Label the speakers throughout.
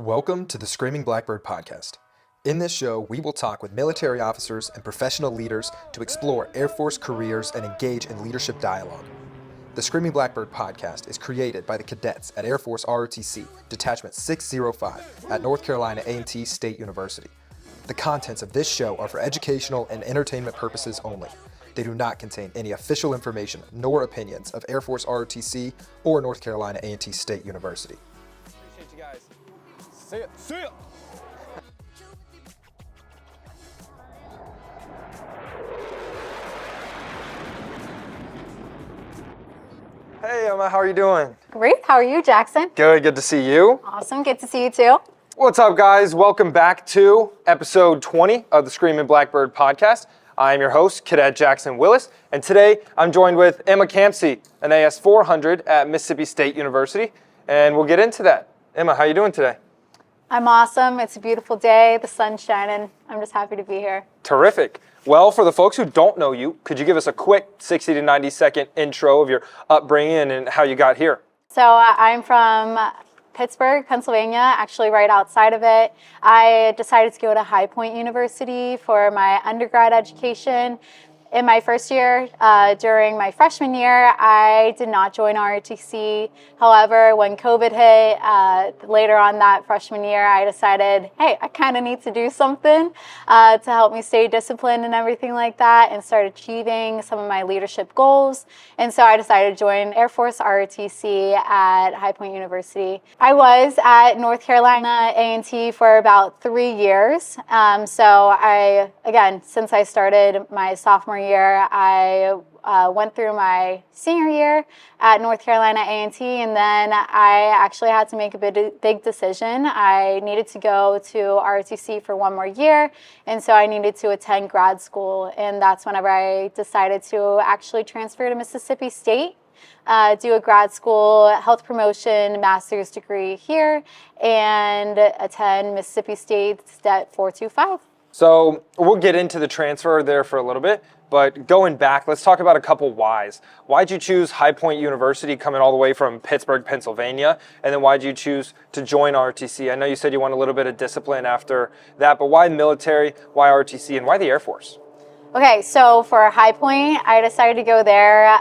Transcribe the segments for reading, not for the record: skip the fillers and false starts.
Speaker 1: Welcome to the Screaming Blackbird podcast. In this show, we will talk with military officers and professional leaders to explore Air Force careers and engage in leadership dialogue. The Screaming Blackbird podcast is created by the cadets at Air Force ROTC, Detachment 605 at North Carolina A&T State University. The contents of this show are for educational and entertainment purposes only. They do not contain any official information nor opinions of Air Force ROTC or North Carolina A&T State University.
Speaker 2: Appreciate you guys. See ya. See ya. Hey Emma, how are you doing?
Speaker 3: Great. How are you, Jackson?
Speaker 2: Good to see you.
Speaker 3: Awesome. Good to see you too.
Speaker 2: What's up, guys? Welcome back to episode 20 of the Screaming Blackbird podcast. I am your host, Cadet Jackson Willis, and today I'm joined with Emma Campsey, an AS400 at Mississippi State University, and we'll get into that. Emma, how are you doing today?
Speaker 3: I'm awesome. It's a beautiful day. The sun's shining. I'm just happy to be here.
Speaker 2: Terrific. Well, for the folks who don't know you, could you give us a quick 60 to 90 second intro of your upbringing and how you got here?
Speaker 3: So I'm from Pittsburgh, Pennsylvania, actually right outside of it. I decided to go to High Point University for my undergrad education. In my first year, during my freshman year, I did not join ROTC. However, when COVID hit, later on that freshman year, I decided, hey, I kind of need to do something to help me stay disciplined and everything like that and start achieving some of my leadership goals. And so I decided to join Air Force ROTC at High Point University. I was at North Carolina A&T for about 3 years. Again, since I started my sophomore year, I went through my senior year at North Carolina A&T, and then I actually had to make a big decision. I needed to go to ROTC for 1 more year, and so I needed to attend grad school, and that's whenever I decided to actually transfer to Mississippi State, do a grad school health promotion master's degree here, and attend Mississippi State's DET 425.
Speaker 2: So we'll get into the transfer there for a little bit, but going back, let's talk about a couple whys. Why'd you choose High Point University coming all the way from Pittsburgh, Pennsylvania? And then why'd you choose to join ROTC? I know you said you want a little bit of discipline after that, but why military, why ROTC, and why the Air Force?
Speaker 3: Okay, so for High Point, I decided to go there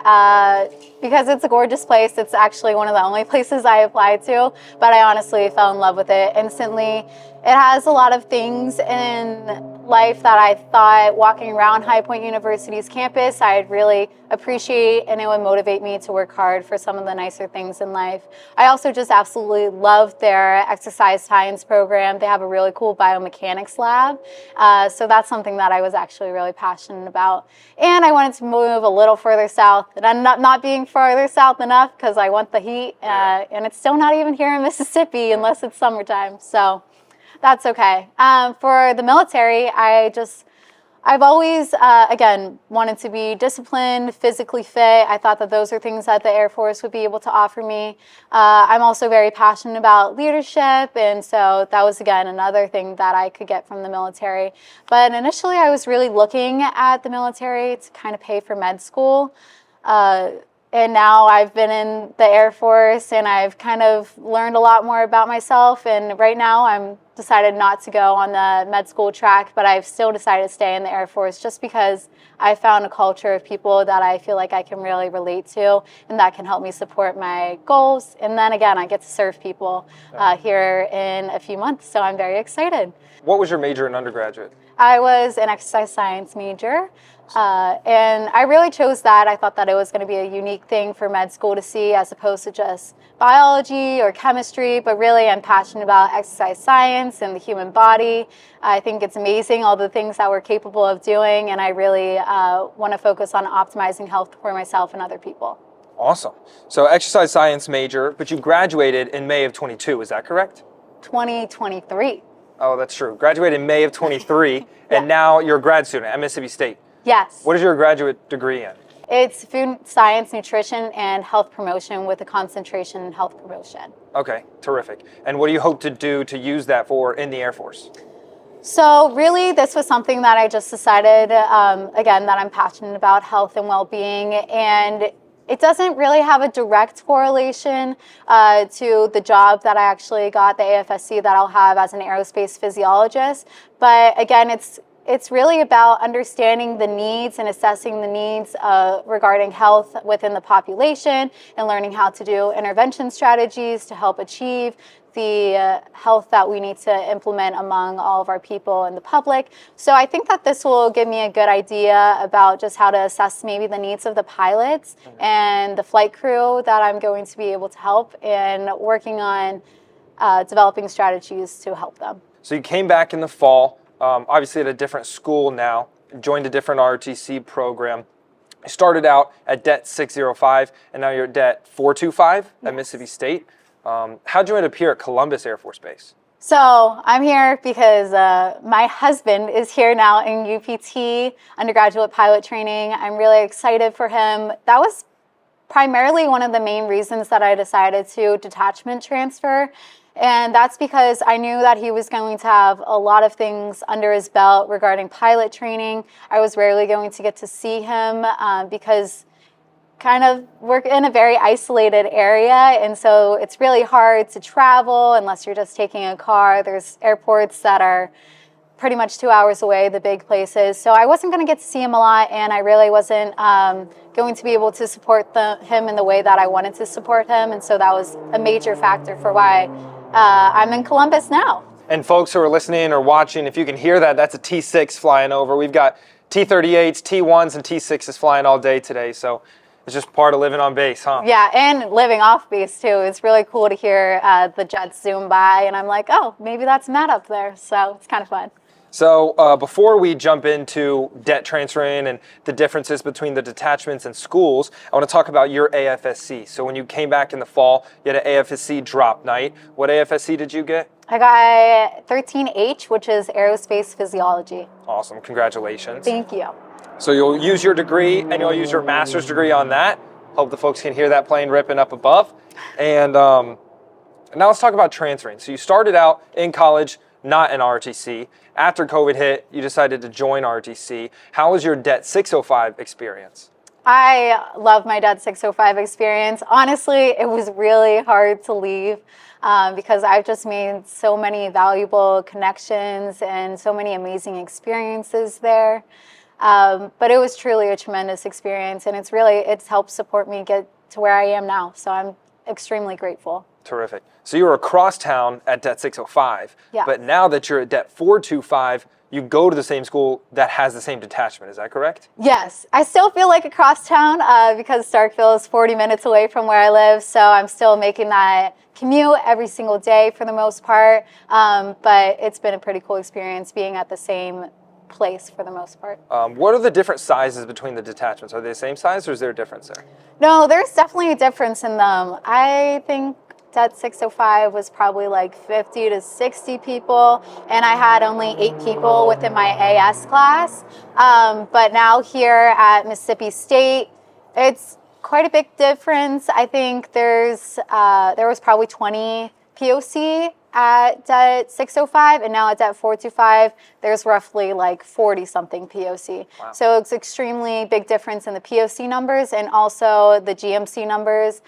Speaker 3: because it's a gorgeous place. It's actually one of the only places I applied to, but I honestly fell in love with it instantly. It has a lot of things in life that I thought walking around High Point University's campus I'd really appreciate, and it would motivate me to work hard for some of the nicer things in life. I also just absolutely love their exercise science program. They have a really cool biomechanics lab, so that's something that I was actually really passionate about. And I wanted to move a little further south, and I'm not being farther south enough because I want the heat, and it's still not even here in Mississippi unless it's summertime, so that's okay. For the military, I've always, again, wanted to be disciplined, physically fit. I thought that those are things that the Air Force would be able to offer me. I'm also very passionate about leadership, and so that was, again, another thing that I could get from the military. But initially, I was really looking at the military to kind of pay for med school. And now I've been in the Air Force, and I've kind of learned a lot more about myself. And right now I'm decided not to go on the med school track, but I've still decided to stay in the Air Force just because I found a culture of people that I feel like I can really relate to and that can help me support my goals. And then again, I get to serve people here in a few months, so I'm very excited.
Speaker 2: What was your major in undergraduate?
Speaker 3: I was an exercise science major. And I really chose that. I thought that it was going to be a unique thing for med school to see as opposed to just biology or chemistry, but really I'm passionate about exercise science and the human body. I think it's amazing all the things that we're capable of doing, and I really want to focus on optimizing health for myself and other people.
Speaker 2: Awesome. So exercise science major, but you graduated in May of 22, is that correct?
Speaker 3: 2023.
Speaker 2: Oh, that's true. Graduated in May of 23,
Speaker 3: Yeah.
Speaker 2: And now you're a grad student at Mississippi State.
Speaker 3: Yes.
Speaker 2: What is your graduate degree in?
Speaker 3: It's food science, nutrition, and health promotion with a concentration in health promotion.
Speaker 2: Okay, terrific. And what do you hope to do to use that for in the Air Force?
Speaker 3: So really, this was something that I just decided, again, that I'm passionate about health and well-being. And It doesn't really have a direct correlation to the job that I actually got, the AFSC that I'll have as an aerospace physiologist. But again, it's really about understanding the needs and assessing the needs regarding health within the population and learning how to do intervention strategies to help achieve the health that we need to implement among all of our people and the public. So I think that this will give me a good idea about just how to assess maybe the needs of the pilots and the flight crew that I'm going to be able to help in working on developing strategies to help them.
Speaker 2: So you came back in the fall, obviously at a different school now, joined a different ROTC program. You started out at Det 605, and now you're at Det 425 at Mississippi State. How'd you end up here at Columbus Air Force Base?
Speaker 3: So I'm here because my husband is here now in UPT, undergraduate pilot training. I'm really excited for him. That was primarily one of the main reasons that I decided to detachment transfer. And that's because I knew that he was going to have a lot of things under his belt regarding pilot training. I was rarely going to get to see him because we're in a very isolated area, and so it's really hard to travel unless you're just taking a car. There's airports that are pretty much 2 hours away, the big places. So I wasn't going to get to see him a lot, and I really wasn't going to be able to support him in the way that I wanted to support him, and so that was a major factor for why I'm in Columbus now.
Speaker 2: And folks who are listening or watching, if you can hear that, that's a T6 flying over. We've got T-38s, T-1s, and T-6s flying all day today, so it's just part of living on base, huh?
Speaker 3: Yeah, and living off base too. It's really cool to hear the jets zoom by, and I'm like, oh, maybe that's Matt up there. So it's kind of fun.
Speaker 2: So before we jump into det transferring and the differences between the detachments and schools, I want to talk about your AFSC. So when you came back in the fall, you had an AFSC drop night. What AFSC did you get?
Speaker 3: I got 13H, which is Aerospace Physiology.
Speaker 2: Awesome, congratulations.
Speaker 3: Thank you.
Speaker 2: So you'll use your degree and you'll use your master's degree on that. Hope the folks can hear that plane ripping up above. And now let's talk about transferring. So you started out in college, not in ROTC. After COVID hit, you decided to join ROTC. How was your Det 605 experience?
Speaker 3: I love my Det 605 experience. Honestly, it was really hard to leave because I've just made so many valuable connections and so many amazing experiences there. But it was truly a tremendous experience, and it's helped support me get to where I am now. So I'm extremely grateful.
Speaker 2: Terrific. So you were across town at Det 605,
Speaker 3: yeah.
Speaker 2: But now that you're at Det 425, you go to the same school that has the same detachment. Is that correct?
Speaker 3: Yes. I still feel like across town because Starkville is 40 minutes away from where I live, so I'm still making that commute every single day for the most part. But it's been a pretty cool experience being at the same place for the most part.
Speaker 2: What are the different sizes between the detachments? Are they the same size or is there a difference there?
Speaker 3: No, there's definitely a difference in them. I think Det 605 was probably like 50 to 60 people, and I had only 8 people within my AS class. But now here at Mississippi State, it's quite a big difference. I think there was probably 20 POC at Det 605, and now at Det 425, there's roughly like 40-something POC.
Speaker 2: Wow.
Speaker 3: So it's extremely big difference in the POC numbers and also the GMC numbers.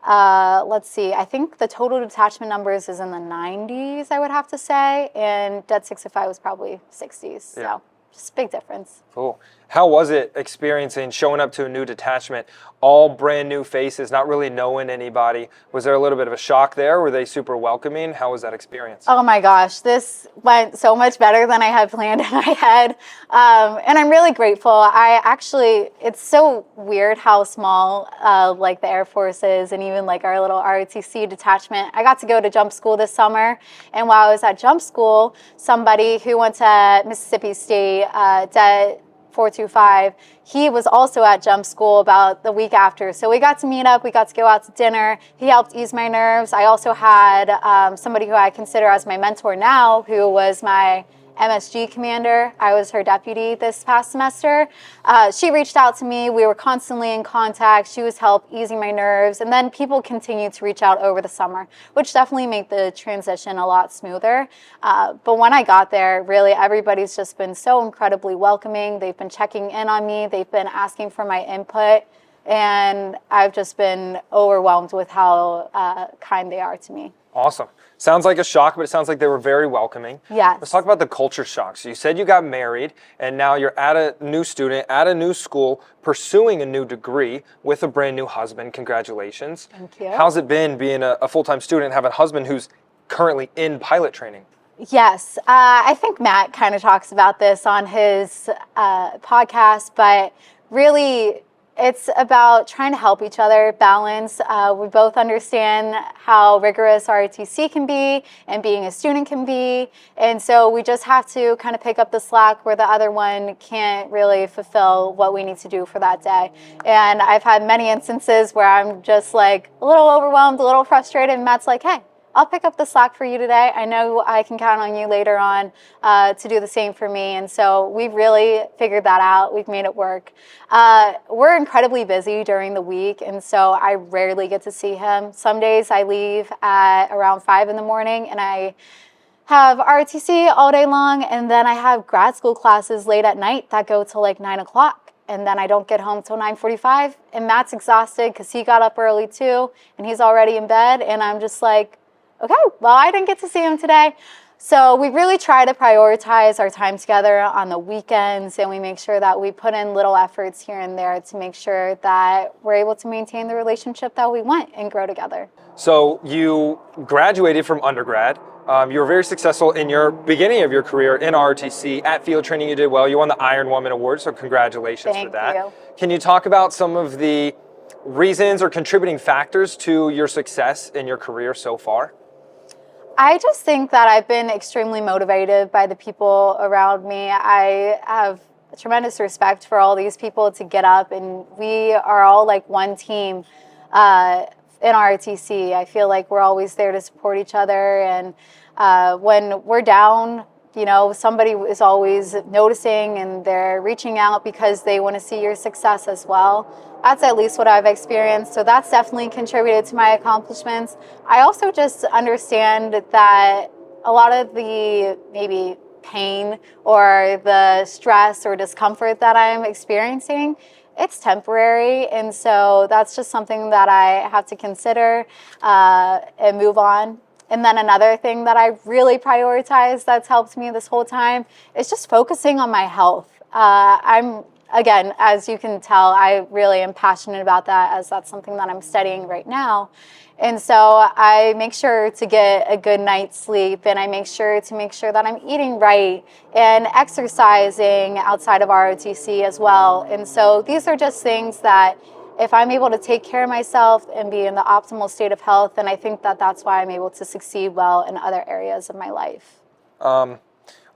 Speaker 3: Let's see, I think the total detachment numbers is in the 90s, I would have to say, and Det 605 was probably 60s, so
Speaker 2: yeah.
Speaker 3: Just a big difference.
Speaker 2: Cool. How was it experiencing showing up to a new detachment, all brand new faces, not really knowing anybody? Was there a little bit of a shock there? Were they super welcoming? How was that experience?
Speaker 3: Oh my gosh, this went so much better than I had planned in my head. And I'm really grateful. It's so weird how small like the Air Force is, and even like our little ROTC detachment. I got to go to jump school this summer, and while I was at jump school, somebody who went to Mississippi State, Det 425, he was also at jump school about the week after. So we got to meet up, we got to go out to dinner. He helped ease my nerves. I also had somebody who I consider as my mentor now, who was my MSG commander. I was her deputy this past semester. She reached out to me. We were constantly in contact. She was help easing my nerves. And then people continued to reach out over the summer, which definitely made the transition a lot smoother. But when I got there, really everybody's just been so incredibly welcoming. They've been checking in on me. They've been asking for my input. And I've just been overwhelmed with how kind they are to me.
Speaker 2: Awesome. Sounds like a shock, but it sounds like they were very welcoming.
Speaker 3: Yes.
Speaker 2: Let's talk about the culture shock. So you said you got married, and now you're at a new student, at a new school, pursuing a new degree with a brand new husband. Congratulations.
Speaker 3: Thank you.
Speaker 2: How's it been being a full-time student and have a husband who's currently in pilot training?
Speaker 3: Yes. I think Matt kind of talks about this on his podcast, but really it's about trying to help each other balance. We both understand how rigorous ROTC can be and being a student can be. And so we just have to kind of pick up the slack where the other one can't really fulfill what we need to do for that day. And I've had many instances where I'm just like a little overwhelmed, a little frustrated, and Matt's like, hey, I'll pick up the slack for you today. I know I can count on you later on to do the same for me. And so we've really figured that out. We've made it work. We're incredibly busy during the week, and so I rarely get to see him. Some days I leave at around 5 in the morning, and I have ROTC all day long, and then I have grad school classes late at night that go till like 9 o'clock. And then I don't get home till 9:45, and Matt's exhausted because he got up early too, and he's already in bed, and I'm just like, okay, well, I didn't get to see him today. So we really try to prioritize our time together on the weekends, and we make sure that we put in little efforts here and there to make sure that we're able to maintain the relationship that we want and grow together.
Speaker 2: So you graduated from undergrad. You were very successful in your beginning of your career in ROTC. At field training, you did well. You won the Iron Woman Award, so congratulations for that.
Speaker 3: Thank you.
Speaker 2: Can you talk about some of the reasons or contributing factors to your success in your career so far?
Speaker 3: I just think that I've been extremely motivated by the people around me. I have tremendous respect for all these people to get up, and we are all like one team in ROTC. I feel like we're always there to support each other, and when we're down, you know, somebody is always noticing and they're reaching out because they want to see your success as well. That's at least what I've experienced. So that's definitely contributed to my accomplishments. I also just understand that a lot of the maybe pain or the stress or discomfort that I'm experiencing, it's temporary. And so that's just something that I have to consider and move on. And then another thing that I really prioritize that's helped me this whole time is just focusing on my health. Again, as you can tell, I really am passionate about that, as that's something that I'm studying right now. And so I make sure to get a good night's sleep, and I make sure that I'm eating right and exercising outside of ROTC as well. And so these are just things that if I'm able to take care of myself and be in the optimal state of health, then I think that that's why I'm able to succeed well in other areas of my life.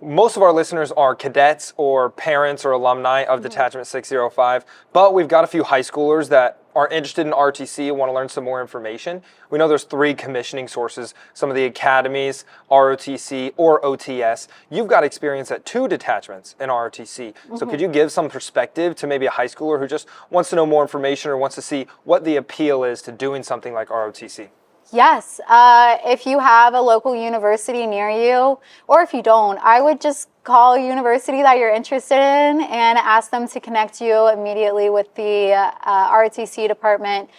Speaker 2: Most of our listeners are cadets or parents or alumni of Detachment 605, but we've got a few high schoolers that are interested in RTC and want to learn some more information. We know there's 3 commissioning sources, some of the academies, ROTC or OTS. You've got experience at 2 detachments in ROTC. So could you give some perspective to maybe a high schooler who just wants to know more information or wants to see what the appeal is to doing something like ROTC?
Speaker 3: Yes, if you have a local university near you, or if you don't, I would just call a university that you're interested in and ask them to connect you immediately with the ROTC department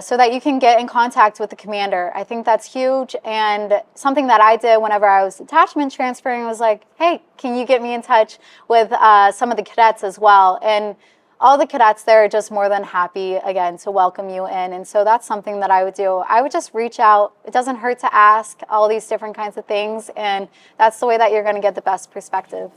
Speaker 3: so that you can get in contact with the commander. I think that's huge, and something that I did whenever I was detachment transferring was like, hey, can you get me in touch with some of the cadets as well? And all the cadets there are just more than happy, again, to welcome you in. And so that's something that I would do. I would just reach out. It doesn't hurt to ask all these different kinds of things. And that's the way that you're going to get the best perspective.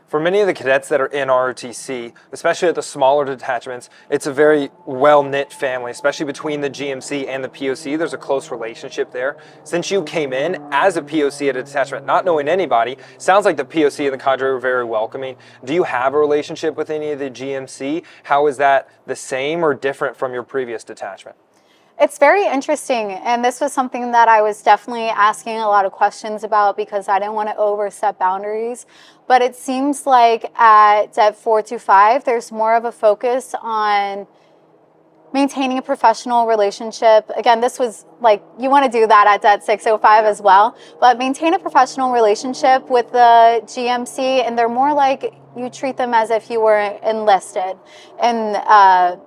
Speaker 2: For many of the cadets that are in ROTC, especially at the smaller detachments, it's a very well-knit family, especially between the GMC and the POC. There's a close relationship there. Since you came in as a POC at a detachment, not knowing anybody, sounds like the POC and the cadre were very welcoming. Do you have a relationship with any of the GMC? How is that the same or different from your previous detachment?
Speaker 3: It's very interesting, and this was something that I was definitely asking a lot of questions about because I didn't want to overstep boundaries. But it seems like at Det 425, there's more of a focus on maintaining a professional relationship. Again, this was like, you want to do that at Det 605 as well, but maintain a professional relationship with the GMC, and they're more like you treat them as if you were enlisted. And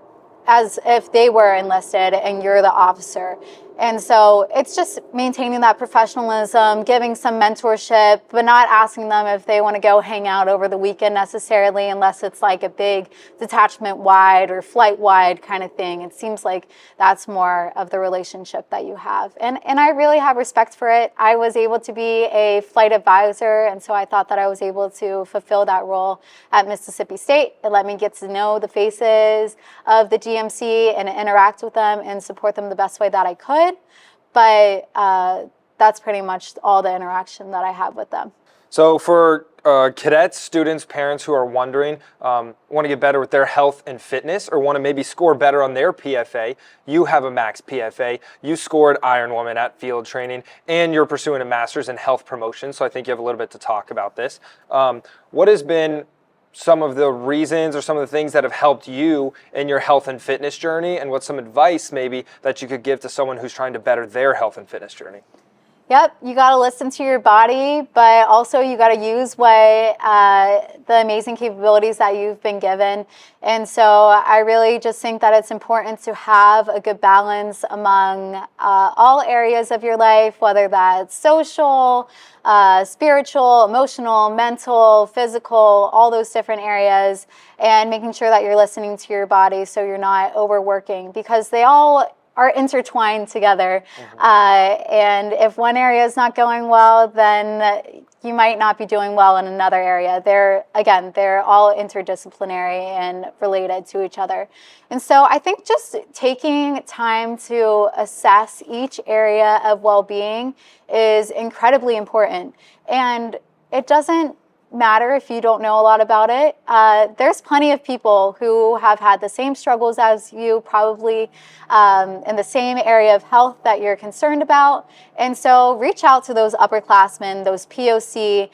Speaker 3: as if they were enlisted and you're the officer. And so it's just maintaining that professionalism, giving some mentorship, but not asking them if they want to go hang out over the weekend necessarily, unless it's like a big detachment-wide or flight-wide kind of thing. It seems like that's more of the relationship that you have. And I really have respect for it. I was able to be a flight advisor, and so I thought that I was able to fulfill that role at Mississippi State. It let me get to know the faces of the GMC and interact with them and support them the best way that I could. But that's pretty much all the interaction that I have with them.
Speaker 2: So for cadets, students, parents who are wondering, want to get better with their health and fitness, or want to maybe score better on their PFA, you have a max PFA, you scored Iron Woman at field training, and you're pursuing a master's in health promotion, so I think you have a little bit to talk about this. What has been some of the reasons or some of the things that have helped you in your health and fitness journey, and what's some advice maybe that you could give to someone who's trying to better their health and fitness journey?
Speaker 3: Yep, you got to listen to your body, but also you got to use the amazing capabilities that you've been given. And so I really just think that it's important to have a good balance among all areas of your life, whether that's social, spiritual, emotional, mental, physical, all those different areas, and making sure that you're listening to your body so you're not overworking, because they all are intertwined together. And if one area is not going well, then you might not be doing well in another area. They're all interdisciplinary and related to each other. And so I think just taking time to assess each area of well-being is incredibly important. And it doesn't matter if you don't know a lot about it. There's plenty of people who have had the same struggles as you, probably in the same area of health that you're concerned about. And so reach out to those upperclassmen, those POC,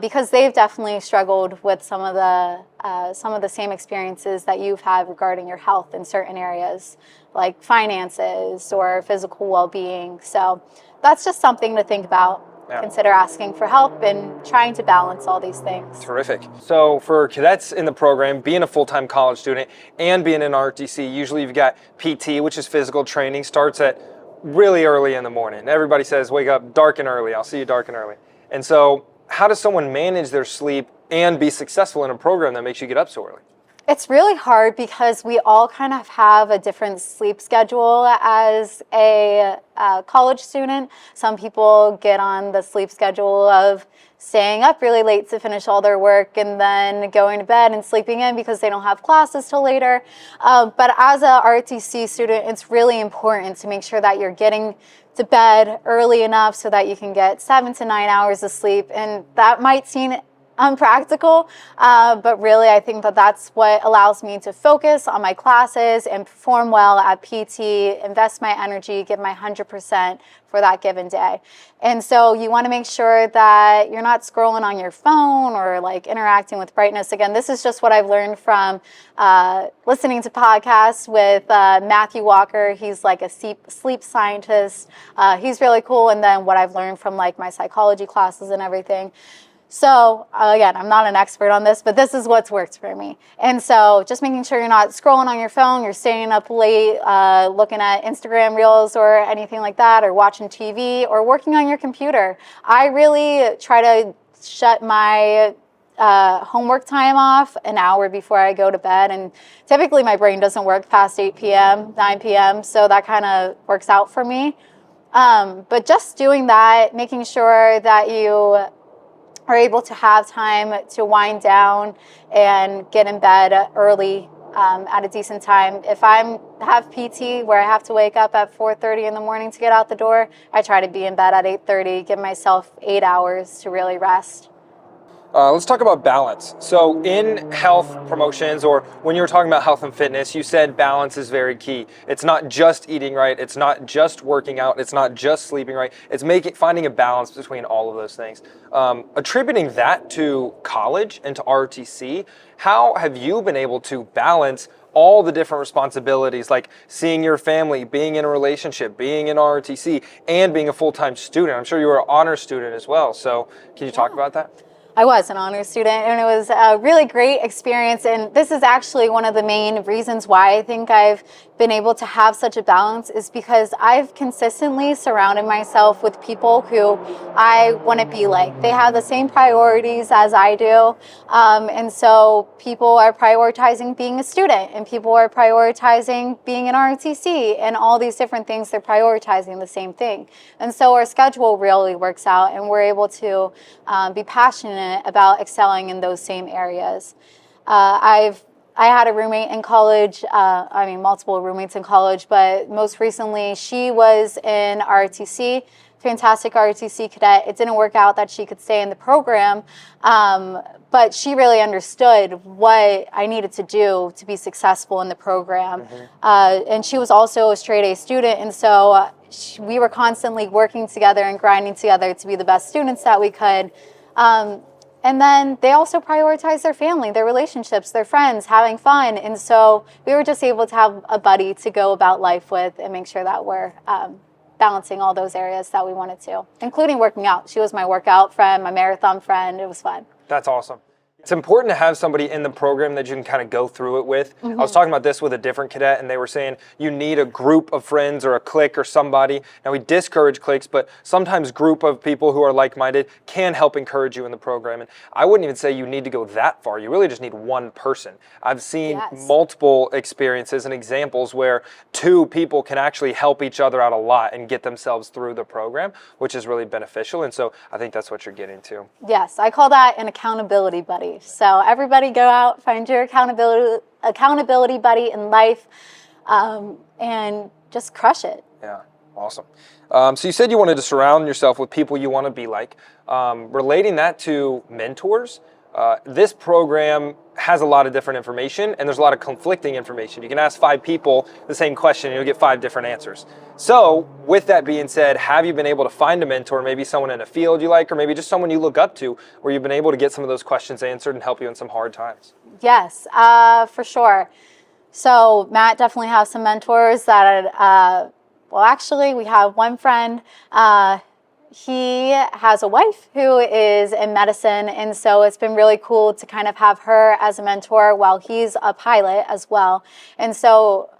Speaker 3: because they've definitely struggled with some of the same experiences that you've had regarding your health in certain areas, like finances or physical well-being. So that's just something to think about. Yeah. Consider asking for help and trying to balance all these things.
Speaker 2: Terrific. So for cadets in the program, being a full-time college student and being in ROTC, usually you've got PT, which is physical training, starts at really early in the morning. Everybody says, wake up dark and early. I'll see you dark and early. And so how does someone manage their sleep and be successful in a program that makes you get up so early?
Speaker 3: It's really hard because we all kind of have a different sleep schedule as a college student. Some people get on the sleep schedule of staying up really late to finish all their work and then going to bed and sleeping in because they don't have classes till later. But as a ROTC student, it's really important to make sure that you're getting to bed early enough so that you can get 7 to 9 hours of sleep. And that might seem unpractical, but really I think that that's what allows me to focus on my classes and perform well at PT, invest my energy, give my 100% for that given day. And so you want to make sure that you're not scrolling on your phone or like interacting with brightness. Again, this is just what I've learned from listening to podcasts with Matthew Walker. He's like a sleep scientist. He's really cool. And then what I've learned from like my psychology classes and everything. So again, I'm not an expert on this, but this is what's worked for me. And so just making sure you're not scrolling on your phone, you're staying up late, looking at Instagram reels or anything like that, or watching TV or working on your computer. I really try to shut my homework time off an hour before I go to bed. And typically my brain doesn't work past 8 p.m., 9 p.m. So that kind of works out for me. But just doing that, making sure that you are able to have time to wind down and get in bed early at a decent time. If I have PT where I have to wake up at 4:30 in the morning to get out the door, I try to be in bed at 8:30, give myself 8 hours to really rest.
Speaker 2: Let's talk about balance. So in health promotions, or when you were talking about health and fitness, you said balance is very key. It's not just eating right. It's not just working out. It's not just sleeping right. It's finding a balance between all of those things. Attributing that to college and to ROTC, how have you been able to balance all the different responsibilities, like seeing your family, being in a relationship, being in ROTC, and being a full-time student? I'm sure you were an honor student as well. So can you talk about that?
Speaker 3: I was an honors student, and it was a really great experience. And this is actually one of the main reasons why I think I've been able to have such a balance, is because I've consistently surrounded myself with people who I want to be like. They have the same priorities as I do. And so people are prioritizing being a student, and people are prioritizing being an ROTC, and all these different things, they're prioritizing the same thing. And so our schedule really works out, and we're able to be passionate about excelling in those same areas. I had a roommate in college, multiple roommates in college, but most recently she was in ROTC, fantastic ROTC cadet. It didn't work out that she could stay in the program, but she really understood what I needed to do to be successful in the program. And she was also a straight A student, and so we were constantly working together and grinding together to be the best students that we could. And then they also prioritize their family, their relationships, their friends, having fun. And so we were just able to have a buddy to go about life with and make sure that we're balancing all those areas that we wanted to, including working out. She was my workout friend, my marathon friend. It was fun.
Speaker 2: That's awesome. It's important to have somebody in the program that you can kind of go through it with. I was talking about this with a different cadet, and they were saying you need a group of friends or a clique or somebody. Now, we discourage cliques, but sometimes group of people who are like-minded can help encourage you in the program. And I wouldn't even say you need to go that far. You really just need one person. I've seen multiple experiences and examples where two people can actually help each other out a lot and get themselves through the program, which is really beneficial. And so I think that's what you're getting to.
Speaker 3: Yes, I call that an accountability buddy. So everybody go out, find your accountability buddy in life, and just crush it.
Speaker 2: Yeah, awesome. So you said you wanted to surround yourself with people you want to be like. Relating that to mentors, this program has a lot of different information, and there's a lot of conflicting information. You can ask 5 people the same question, and you'll get 5 different answers. So with that being said, have you been able to find a mentor, maybe someone in a field you like, or maybe just someone you look up to, where you've been able to get some of those questions answered and help you in some hard times?
Speaker 3: Yes, for sure. So Matt definitely has some mentors that, actually we have one friend, he has a wife who is in medicine, and so it's been really cool to kind of have her as a mentor while he's a pilot as well. And so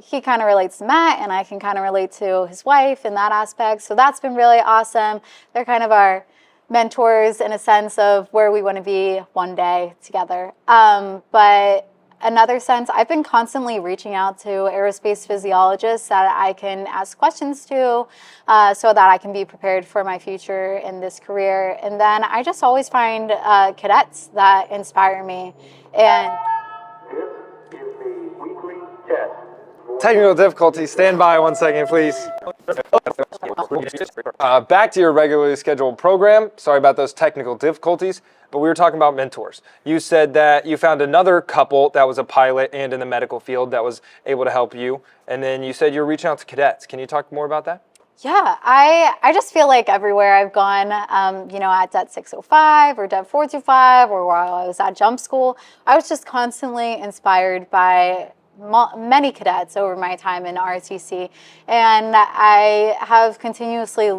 Speaker 3: he kind of relates to Matt, and I can kind of relate to his wife in that aspect. So that's been really awesome. They're kind of our mentors in a sense of where we want to be one day together. But another sense, I've been constantly reaching out to aerospace physiologists that I can ask questions to, so that I can be prepared for my future in this career. And then I just always find cadets that inspire me. And
Speaker 4: this is the weekly test.
Speaker 2: Technical difficulties. Stand by 1 second, please. Back to your regularly scheduled program. Sorry about those technical difficulties, but we were talking about mentors. You said that you found another couple that was a pilot and in the medical field that was able to help you, and then you said you were reaching out to cadets. Can you talk more about that?
Speaker 3: Yeah, I just feel like everywhere I've gone, at Det 605 or Det 425, or while I was at jump school, I was just constantly inspired by many cadets over my time in ROTC, and I have continuously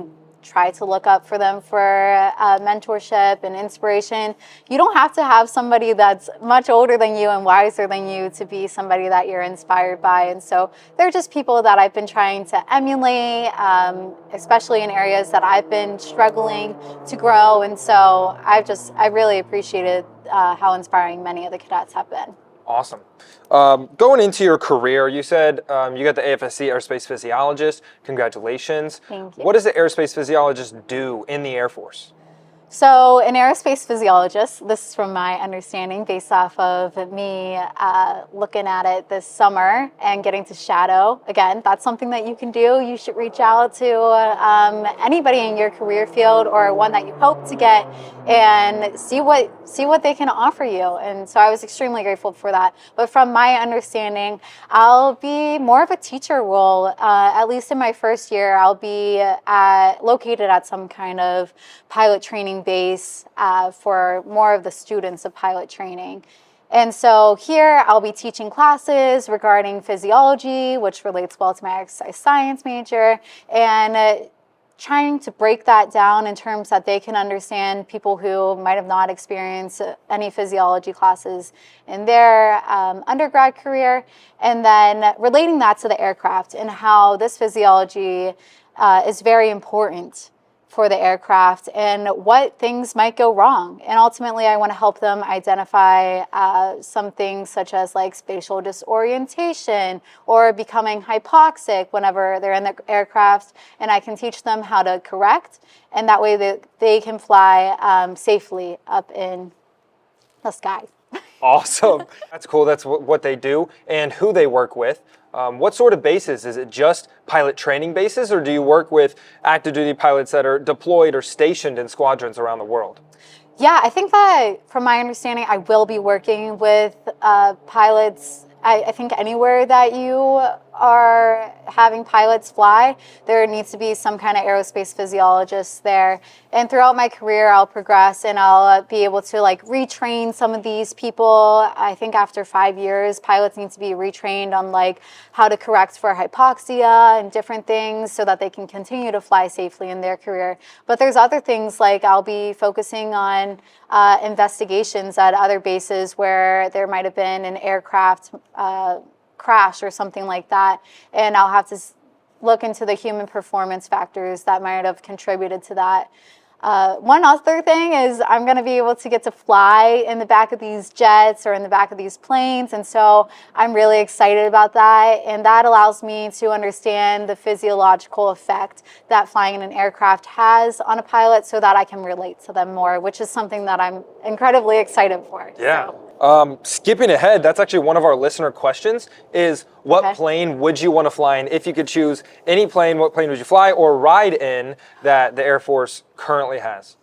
Speaker 3: tried to look up for them for mentorship and inspiration. You don't have to have somebody that's much older than you and wiser than you to be somebody that you're inspired by. And so they're just people that I've been trying to emulate, especially in areas that I've been struggling to grow. And so I really appreciated how inspiring many of the cadets have been.
Speaker 2: Awesome. Going into your career, you said you got the AFSC Aerospace Physiologist. Congratulations.
Speaker 3: Thank you.
Speaker 2: What does the aerospace physiologist do in the Air Force?
Speaker 3: So an aerospace physiologist, this is from my understanding based off of me looking at it this summer and getting to shadow. Again, that's something that you can do. You should reach out to anybody in your career field or one that you hope to get and see what they can offer you. And so I was extremely grateful for that. But from my understanding, I'll be more of a teacher role. At least in my first year, I'll be located at some kind of pilot training base for more of the students of pilot training. And so here I'll be teaching classes regarding physiology, which relates well to my exercise science major, and trying to break that down in terms that they can understand people who might have not experienced any physiology classes in their undergrad career, and then relating that to the aircraft and how this physiology is very important for the aircraft and what things might go wrong. And ultimately, I want to help them identify some things such as like spatial disorientation or becoming hypoxic whenever they're in the aircraft. And I can teach them how to correct, and that way they can fly safely up in the sky.
Speaker 2: Awesome. That's cool. That's what they do and who they work with. What sort of bases? Is it just pilot training bases, or do you work with active duty pilots that are deployed or stationed in squadrons around the world?
Speaker 3: Yeah, I think that from my understanding, I will be working with pilots. I think anywhere that you are having pilots fly, there needs to be some kind of aerospace physiologist there. And throughout my career, I'll progress and I'll be able to like retrain some of these people. I think after 5 years, pilots need to be retrained on like how to correct for hypoxia and different things so that they can continue to fly safely in their career. But there's other things like I'll be focusing on investigations at other bases where there might have been an aircraft crash or something like that, and I'll have to look into the human performance factors that might have contributed to that. One other thing is I'm going to be able to get to fly in the back of these jets or in the back of these planes, and so I'm really excited about that, and that allows me to understand the physiological effect that flying in an aircraft has on a pilot so that I can relate to them more, which is something that I'm incredibly excited for.
Speaker 2: Yeah.
Speaker 3: So.
Speaker 2: Skipping ahead, that's actually one of our listener questions is what plane would you want to fly in? If you could choose any plane, what plane would you fly or ride in that the Air Force currently has?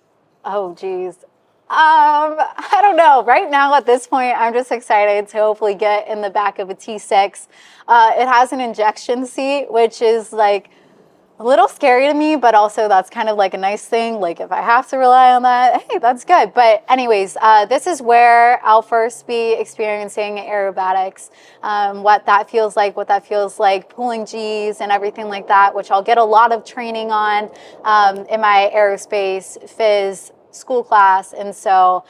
Speaker 3: Oh, geez. I don't know. Right now, at this point, I'm just excited to hopefully get in the back of a T6. It has an injection seat, which is like a little scary to me, but also that's kind of like a nice thing. Like if I have to rely on that, hey, that's good. But anyways, this is where I'll first be experiencing aerobatics, what that feels like pulling G's and everything like that, which I'll get a lot of training on in my aerospace phys school class. And so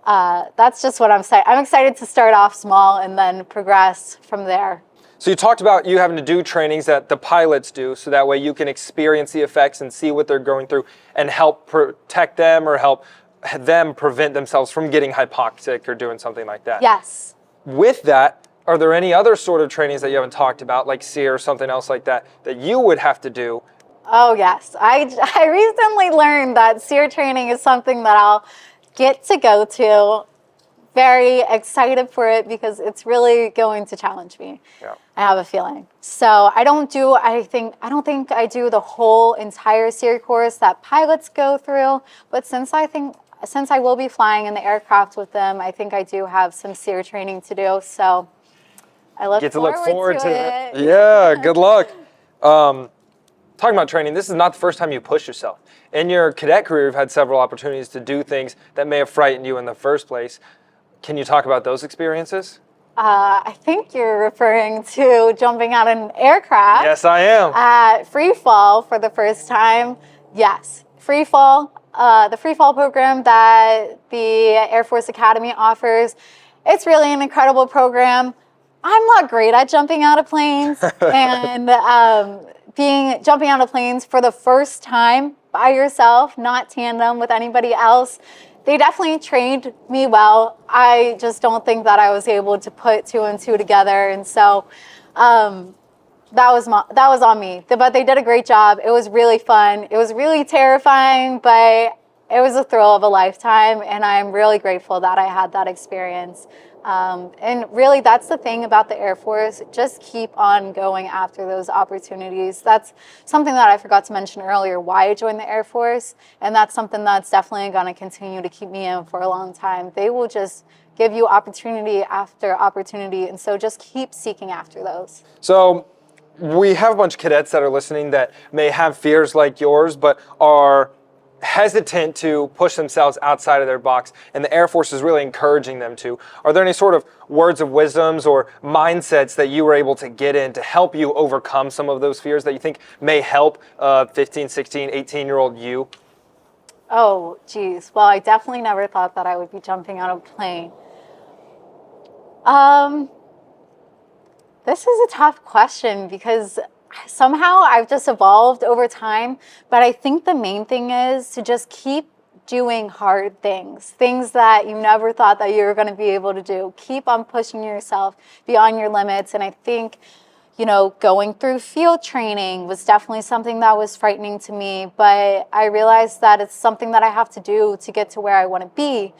Speaker 3: that's just what I'm excited. I'm excited to start off small and then progress from there.
Speaker 2: So you talked about you having to do trainings that the pilots do, so that way you can experience the effects and see what they're going through and help protect them or help them prevent themselves from getting hypoxic or doing something like that.
Speaker 3: Yes.
Speaker 2: With that, are there any other sort of trainings that you haven't talked about, like SEER or something else like that, that you would have to do?
Speaker 3: Oh, yes. I recently learned that SEER training is something that I'll get to go to. Very excited for it because it's really going to challenge me.
Speaker 2: Yeah.
Speaker 3: I have a feeling. So I don't think I do the whole entire SEER course that pilots go through, but since I will be flying in the aircraft with them, I think I do have some SEER training to do. So I look forward to it.
Speaker 2: Yeah, good luck. Talking about training, this is not the first time you push yourself. In your cadet career, you've had several opportunities to do things that may have frightened you in the first place. Can you talk about those experiences?
Speaker 3: I think you're referring to jumping out of an aircraft.
Speaker 2: Yes, I am.
Speaker 3: At free fall for the first time. Yes, free fall. The free fall program that the Air Force Academy offers. It's really an incredible program. I'm not great at jumping out of planes, and jumping out of planes for the first time by yourself, not tandem with anybody else. They definitely trained me well. I just don't think that I was able to put 2 and 2 together, and so that was on me. But they did a great job. It was really fun. It was really terrifying, but it was a thrill of a lifetime, and I'm really grateful that I had that experience. And really, that's the thing about the Air Force. Just keep on going after those opportunities. That's something that I forgot to mention earlier, why I joined the Air Force. And that's something that's definitely going to continue to keep me in for a long time. They will just give you opportunity after opportunity. And so just keep seeking after those.
Speaker 2: So we have a bunch of cadets that are listening that may have fears like yours, but are hesitant to push themselves outside of their box, and the Air Force is really encouraging them to. Are there any sort of words of wisdoms or mindsets that you were able to get in to help you overcome some of those fears that you think may help 15, 16, 18-year-old you?
Speaker 3: Oh, geez. Well, I definitely never thought that I would be jumping out of a plane. This is a tough question because somehow I've just evolved over time. But I think the main thing is to just keep doing hard things that you never thought that you were going to be able to do. Keep on pushing yourself beyond your limits. And I think, going through field training was definitely something that was frightening to me. But I realized that it's something that I have to do to get to where I want to be.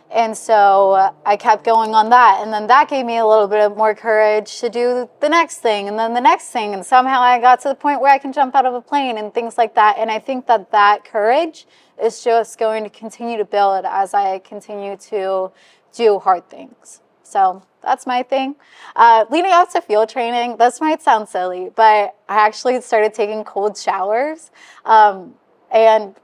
Speaker 3: And so I kept going on that. And then that gave me a little bit of more courage to do the next thing and then the next thing. And somehow I got to the point where I can jump out of a plane and things like that. And I think that that courage is just going to continue to build as I continue to do hard things. So that's my thing. Leading up to field training, this might sound silly, but I actually started taking cold showers. And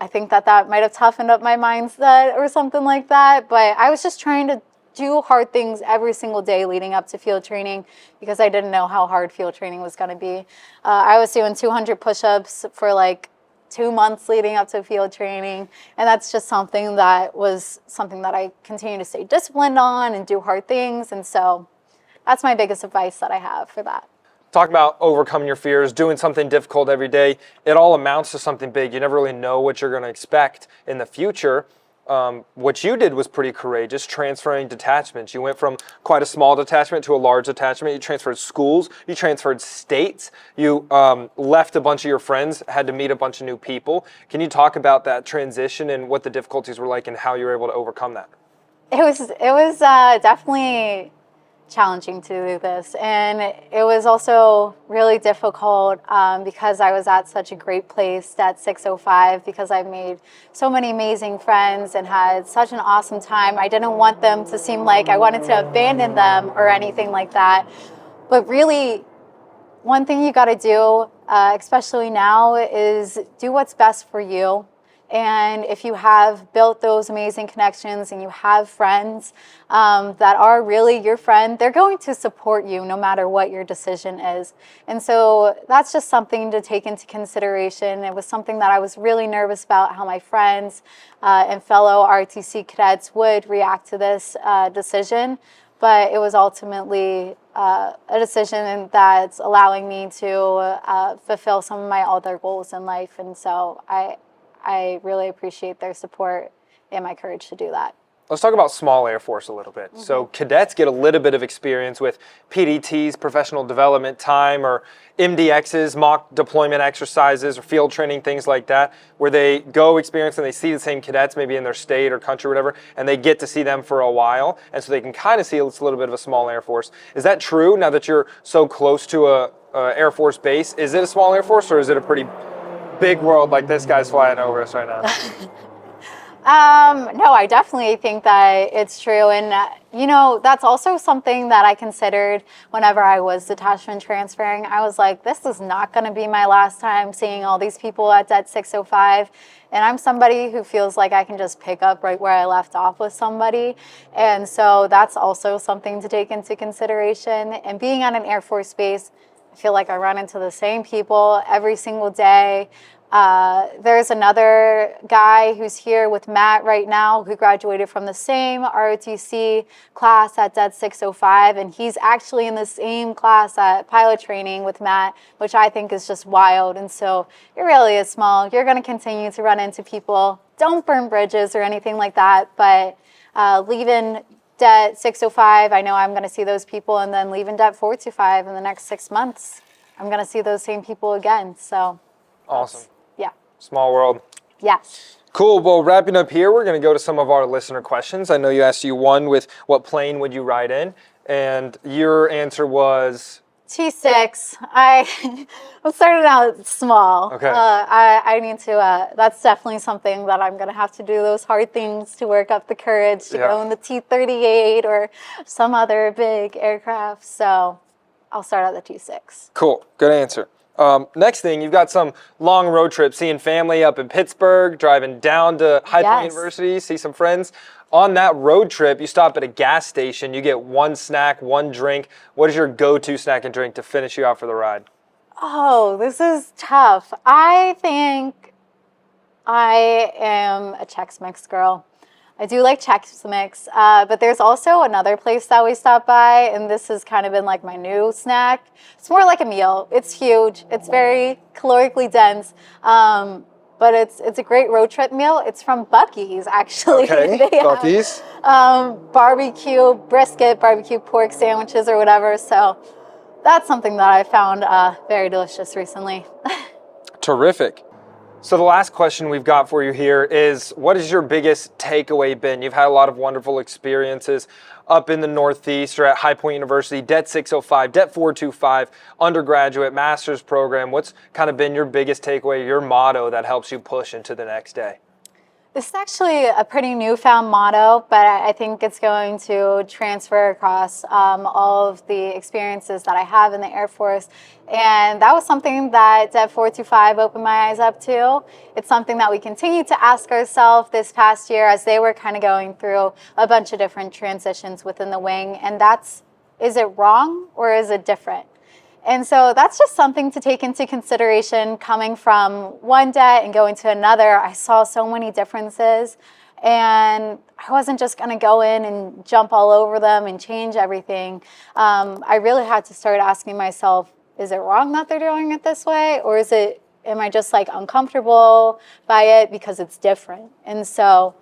Speaker 3: I think that might have toughened up my mindset or something like that. But I was just trying to do hard things every single day leading up to field training because I didn't know how hard field training was going to be. I was doing 200 push-ups for like 2 months leading up to field training. And that's just something that I continue to stay disciplined on and do hard things. And so that's my biggest advice that I have for that.
Speaker 2: Talk about overcoming your fears, doing something difficult every day. It all amounts to something big. You never really know what you're going to expect in the future. What you did was pretty courageous, transferring detachments. You went from quite a small detachment to a large detachment. You transferred schools. You transferred states. You left a bunch of your friends, had to meet a bunch of new people. Can you talk about that transition and what the difficulties were like and how you were able to overcome that?
Speaker 3: It was definitely challenging to do this, and it was also really difficult because I was at such a great place at 605 because I've made so many amazing friends and had such an awesome time. I didn't want them to seem like I wanted to abandon them or anything like that, but really one thing you got to do, especially now, is do what's best for you. And if you have built those amazing connections and you have friends that are really your friend, they're going to support you no matter what your decision is. And so that's just something to take into consideration. It was something that I was really nervous about, how my friends and fellow ROTC cadets would react to this decision. But it was ultimately a decision that's allowing me to fulfill some of my other goals in life. And so I really appreciate their support and my courage to do that.
Speaker 2: Let's talk about small Air Force a little bit. Mm-hmm. So cadets get a little bit of experience with PDTs, professional development time, or MDXs, mock deployment exercises, or field training, things like that, where they go experience and they see the same cadets maybe in their state or country or whatever, and they get to see them for a while, and so they can kind of see it's a little bit of a small Air Force. Is that true now that you're so close to a Air Force base? Is it a small Air Force, or is it a pretty big world like this guy's flying over us right now?
Speaker 3: No, I definitely think that it's true. And, that's also something that I considered whenever I was detachment transferring. I was like, this is not going to be my last time seeing all these people at Det 605. And I'm somebody who feels like I can just pick up right where I left off with somebody. And so that's also something to take into consideration. And being at an Air Force base, I feel like I run into the same people every single day. There's another guy who's here with Matt right now who graduated from the same ROTC class at Det 605, and he's actually in the same class at pilot training with Matt, which I think is just wild. And so it really is small. You're going to continue to run into people. Don't burn bridges or anything like that, but leaving Det 605, I know I'm going to see those people, and then leaving Det 425 in the next 6 months, I'm going to see those same people again. So
Speaker 2: awesome.
Speaker 3: Yeah.
Speaker 2: Small world.
Speaker 3: Yes.
Speaker 2: Cool. Well, wrapping up here, we're going to go to some of our listener questions. I know you asked you one with what plane would you ride in, and your answer was
Speaker 3: T6. I'm starting out small.
Speaker 2: Okay.
Speaker 3: I need to, that's definitely something that I'm going to have to do those hard things to work up the courage to go in the T-38 or some other big aircraft. So I'll start at the T6.
Speaker 2: Cool. Good answer. Next thing, you've got some long road trips, seeing family up in Pittsburgh, driving down to High Point University, see some friends. On that road trip, you stop at a gas station, you get one snack, one drink. What is your go-to snack and drink to finish you out for the ride?
Speaker 3: Oh, this is tough. I think I am a Chex Mix girl. I do like Chex Mix, but there's also another place that we stopped by, and this has kind of been like my new snack. It's more like a meal. It's huge. It's very calorically dense, but it's a great road trip meal. It's from Buc-ee's, actually.
Speaker 2: Okay, Buc-ee's.
Speaker 3: Barbecue brisket, barbecue pork sandwiches or whatever. So that's something that I found very delicious recently.
Speaker 2: Terrific. So the last question we've got for you here is, what has your biggest takeaway been? You've had a lot of wonderful experiences up in the Northeast or at High Point University, Det 605, Det 425, undergraduate, master's program. What's kind of been your biggest takeaway, your motto that helps you push into the next day?
Speaker 3: This is actually a pretty newfound motto, but I think it's going to transfer across all of the experiences that I have in the Air Force. And that was something that Det 425 opened my eyes up to. It's something that we continue to ask ourselves this past year as they were kind of going through a bunch of different transitions within the wing. And that's, is it wrong or is it different? And so that's just something to take into consideration coming from one det and going to another. I saw so many differences, and I wasn't just going to go in and jump all over them and change everything. I really had to start asking myself, is it wrong that they're doing it this way? Or am I just like uncomfortable by it because it's different? And so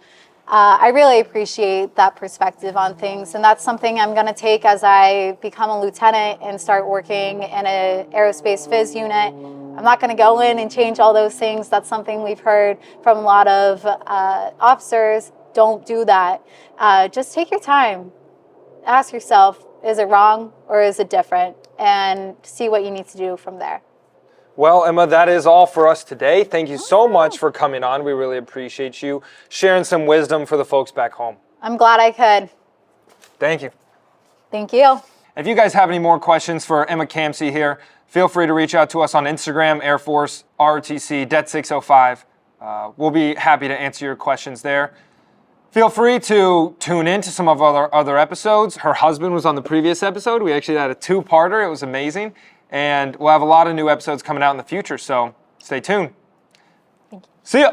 Speaker 3: I really appreciate that perspective on things, and that's something I'm going to take as I become a lieutenant and start working in an aerospace phys unit. I'm not going to go in and change all those things. That's something we've heard from a lot of officers. Don't do that. Just take your time. Ask yourself, is it wrong or is it different? And see what you need to do from there.
Speaker 2: Well, Emma, that is all for us today. Thank you so much for coming on. We really appreciate you sharing some wisdom for the folks back home.
Speaker 3: I'm glad I could.
Speaker 2: Thank you.
Speaker 3: Thank you.
Speaker 2: If you guys have any more questions for Emma Campsey here, feel free to reach out to us on Instagram, Air Force, ROTC, Det 605. We'll be happy to answer your questions there. Feel free to tune in to some of our other episodes. Her husband was on the previous episode. We actually had a two-parter. It was amazing. And we'll have a lot of new episodes coming out in the future, so stay tuned.
Speaker 3: Thank you.
Speaker 2: See ya!